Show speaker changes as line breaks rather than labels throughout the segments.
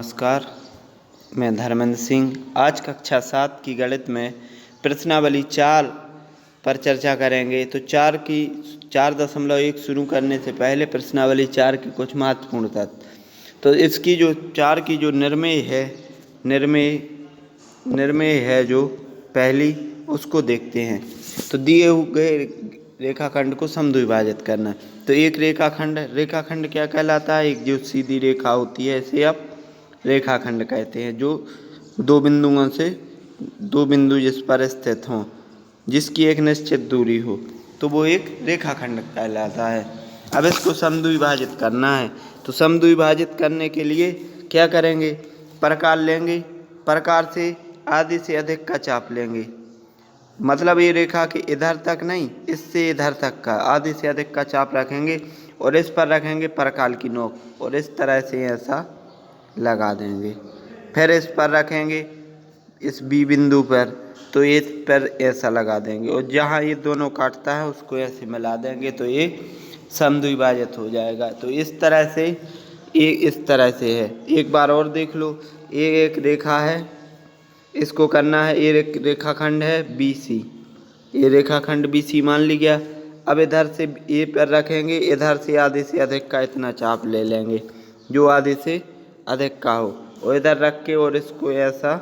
नमस्कार, मैं धर्मेंद्र सिंह। आज कक्षा 7 की गणित में प्रश्नावली 4 पर चर्चा करेंगे। तो 4.1 शुरू करने से पहले प्रश्नावली 4 की कुछ महत्वपूर्ण तथ्य। तो इसकी जो 4 की जो निर्मेय है जो पहली, उसको देखते हैं। तो दिए हुए रेखाखंड को समद्विभाजित करना। तो एक रेखाखंड क्या कहलाता है? एक जो सीधी रेखा होती है इसे आप रेखाखंड कहते हैं, जो दो बिंदु जिस पर स्थित हों, जिसकी एक निश्चित दूरी हो, तो वो एक रेखाखंड कहलाता है। अब इसको समद्विभाजित करना है। तो समद्विभाजित करने के लिए क्या करेंगे? प्रकार लेंगे। प्रकार से आधे से अधिक का चाप लेंगे। मतलब ये रेखा के इधर तक नहीं, इससे इधर तक का आधे से अधिक का चाप रखेंगे और इस पर रखेंगे प्रकार की नोक और इस तरह से ऐसा लगा देंगे। फिर इस पर रखेंगे इस बी बिंदु पर, तो इस पर ऐसा लगा देंगे और जहाँ ये दोनों काटता है उसको ऐसे मिला देंगे, तो ये समद्विभाजित हो जाएगा। तो इस तरह से ये इस तरह से है। एक बार और देख लो। ये एक रेखा है, इसको करना है। ये रेखाखंड है BC। ये रेखाखंड BC मान लिया। अब इधर से ए पर रखेंगे, इधर से आधे से अधिक का इतना चाप ले लेंगे जो आधे से अधिक का हो, और इधर रख के और इसको ऐसा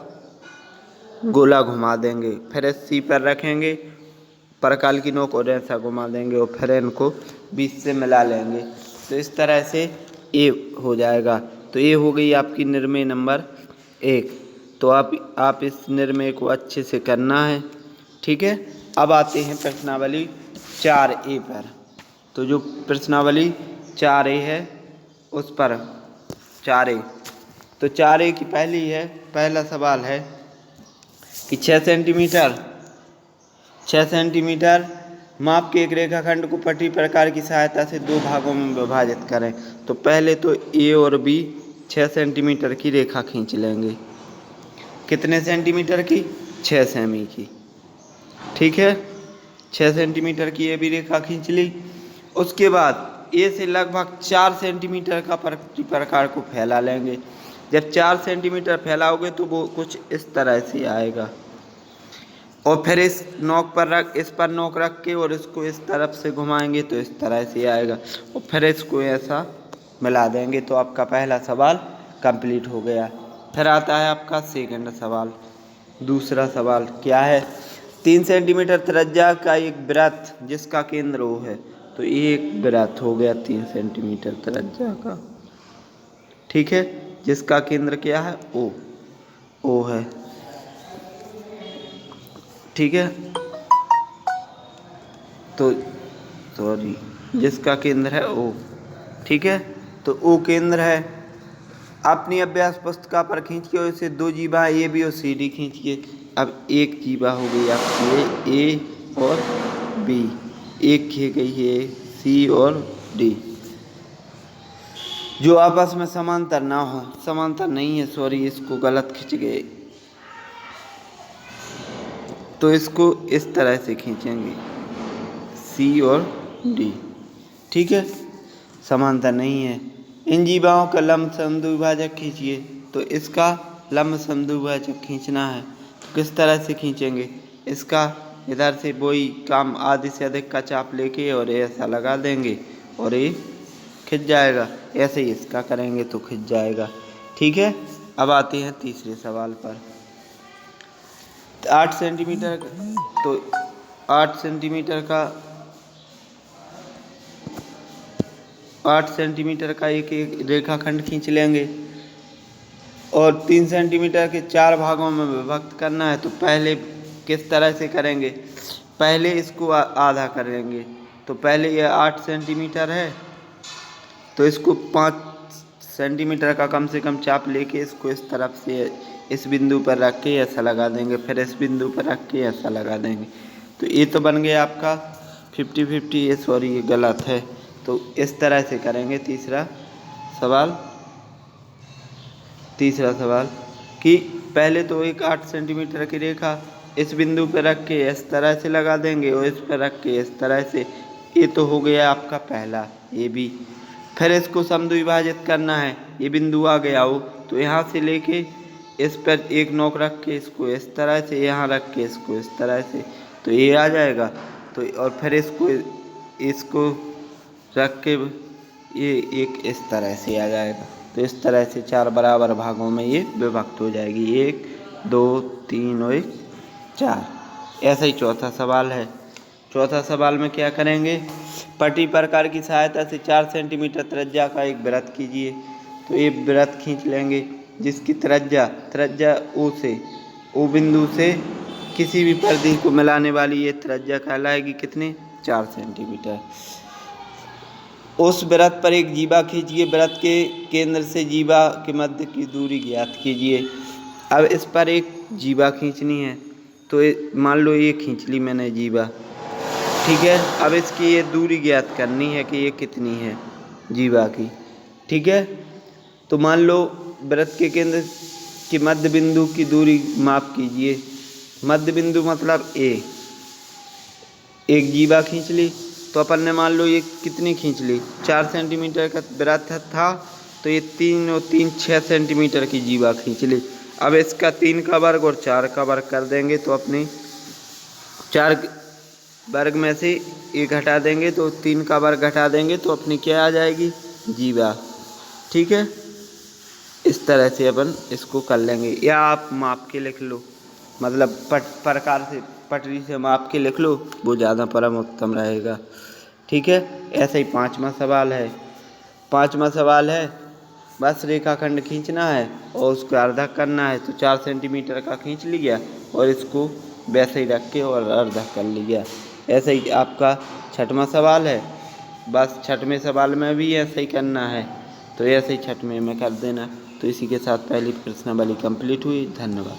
गोला घुमा देंगे। फिर इस C पर रखेंगे प्रकार की नोक और ऐसा घुमा देंगे और फिर इनको बीच से मिला लेंगे। तो इस तरह से ए हो जाएगा। तो ये हो गई आपकी निर्मेय नंबर 1। तो आप इस निर्मेय को अच्छे से करना है, ठीक है। अब आते हैं प्रश्नावली 4A पर। तो जो प्रश्नावली 4A है उस पर 4A। तो 4A की पहला सवाल है कि 6 सेंटीमीटर माप के एक रेखाखंड को पट्टी प्रकार की सहायता से दो भागों में विभाजित करें। तो पहले तो A और B 6 सेंटीमीटर की रेखा खींच लेंगे। कितने सेंटीमीटर की? 6 सेमी की, ठीक है। 6 सेंटीमीटर की ये भी रेखा खींच ली। उसके बाद A से लगभग 4 सेंटीमीटर का प्रकार को फैला लेंगे। जब 4 सेंटीमीटर फैलाओगे तो वो कुछ इस तरह से आएगा, और फिर इस पर नोक रख के और इसको इस तरफ से घुमाएंगे तो इस तरह से आएगा, और फिर इसको ऐसा मिला देंगे। तो आपका पहला सवाल कंप्लीट हो गया। फिर आता है आपका सेकंड सवाल। दूसरा सवाल क्या है? 3 सेंटीमीटर त्रिज्या का एक वृत्त जिसका केंद्र O है। तो ये एक वृत्त हो गया 3 सेंटीमीटर त्रिज्या का, ठीक है, जिसका केंद्र क्या है? O है, ठीक है। तो जिसका केंद्र है O, ठीक है। तो O केंद्र है। अपनी अभ्यास पुस्तिका पर खींचिए इसे दो जीवा AB और CD खींचिए। अब एक जीवा हो गई आपकी A और B, एक खी गई है C और D, जो आपस में समांतर ना हो। समांतर नहीं है, सॉरी, इसको गलत खींच गए। तो इसको इस तरह से खींचेंगे C और D, ठीक है, समांतर नहीं है। इन जीवाओं का लंब समद्विभाजक खींचिए। तो इसका लंब समद्विभाजक खींचना है। तो किस तरह से खींचेंगे? इसका इधर से वही काम, आधे से अधिक का चाप लेके और ऐसा लगा देंगे और ये खिंच जाएगा। ऐसे ही इसका करेंगे तो खिंच जाएगा, ठीक है। अब आते हैं तीसरे सवाल पर। 8 सेंटीमीटर, तो 8 सेंटीमीटर का एक रेखाखंड खींच लेंगे और 3 सेंटीमीटर के 4 भागों में विभक्त करना है। तो पहले किस तरह से करेंगे? पहले इसको आधा करेंगे। तो पहले यह 8 सेंटीमीटर है, तो इसको 5 सेंटीमीटर का कम से कम चाप लेके इसको इस तरफ से इस बिंदु पर रख के ऐसा लगा देंगे, फिर इस बिंदु पर रख के ऐसा लगा देंगे। तो ये तो बन गया आपका 50-50। ये सॉरी, ये गलत है। तो इस तरह से करेंगे। तीसरा सवाल कि पहले तो एक 8 सेंटीमीटर की रेखा इस बिंदु पर रख के इस तरह से लगा देंगे और इस पर रख के इस तरह से। ये तो हो गया आपका पहला AB। फिर इसको समद्विभाजित करना है। ये बिंदु आ गया हो तो यहाँ से लेके इस पर एक नोक रख के इसको इस तरह से, यहाँ रख के इसको इस तरह से, तो ये आ जाएगा। तो और फिर इसको रख के ये एक इस तरह से आ जाएगा। तो इस तरह से 4 बराबर भागों में ये विभक्त हो जाएगी, 1 2 3 और 4। ऐसा ही चौथा सवाल है। चौथा सवाल में क्या करेंगे, पट्टी प्रकार की सहायता से 4 सेंटीमीटर त्रिज्या का एक वृत्त कीजिए। तो ये वृत्त खींच लेंगे जिसकी त्रिज्या ओ बिंदु से किसी भी परिधि को मिलाने वाली ये त्रिज्या कहलाएगी कितने, 4 सेंटीमीटर। उस वृत्त पर एक जीवा खींचिए, वृत्त के केंद्र से जीवा के मध्य की दूरी ज्ञात कीजिए। अब इस पर एक जीवा खींचनी है, तो मान लो ये खींच ली मैंने जीवा, ठीक है। अब इसकी ये दूरी ज्ञात करनी है कि ये कितनी है जीवा की, ठीक है। तो मान लो वृत्त के केंद्र के मध्य बिंदु की दूरी माप कीजिए। मध्य बिंदु मतलब ए, एक जीवा खींच ली, तो अपन ने मान लो ये कितनी खींच ली, 4 सेंटीमीटर का वृत्त था, तो ये 3 और 3 6 सेंटीमीटर की जीवा खींच ली। अब इसका 3 का वर्ग और 4 का वर्ग कर देंगे, तो अपनी 4 वर्ग में से 1 हटा देंगे, तो 3 का वर्ग घटा देंगे, तो अपनी क्या आ जाएगी, जीवा, ठीक है। इस तरह से अपन इसको कर लेंगे, या आप माप के लिख लो, मतलब प्रकार से पटरी से माप के लिख लो, वो ज़्यादा परम उत्तम रहेगा, ठीक है। ऐसा ही 5वां सवाल है। 5वां सवाल है, बस रेखाखंड खींचना है और उसको अर्धक करना है। तो 4 सेंटीमीटर का खींच लिया और इसको वैसे ही रख के और अर्धक कर लिया। ऐसा ही आपका 6वां सवाल है। बस 6वें सवाल में भी ऐसे ही करना है, तो ऐसे ही 6वें में कर देना। तो इसी के साथ पहली प्रश्नावली कंप्लीट हुई। धन्यवाद।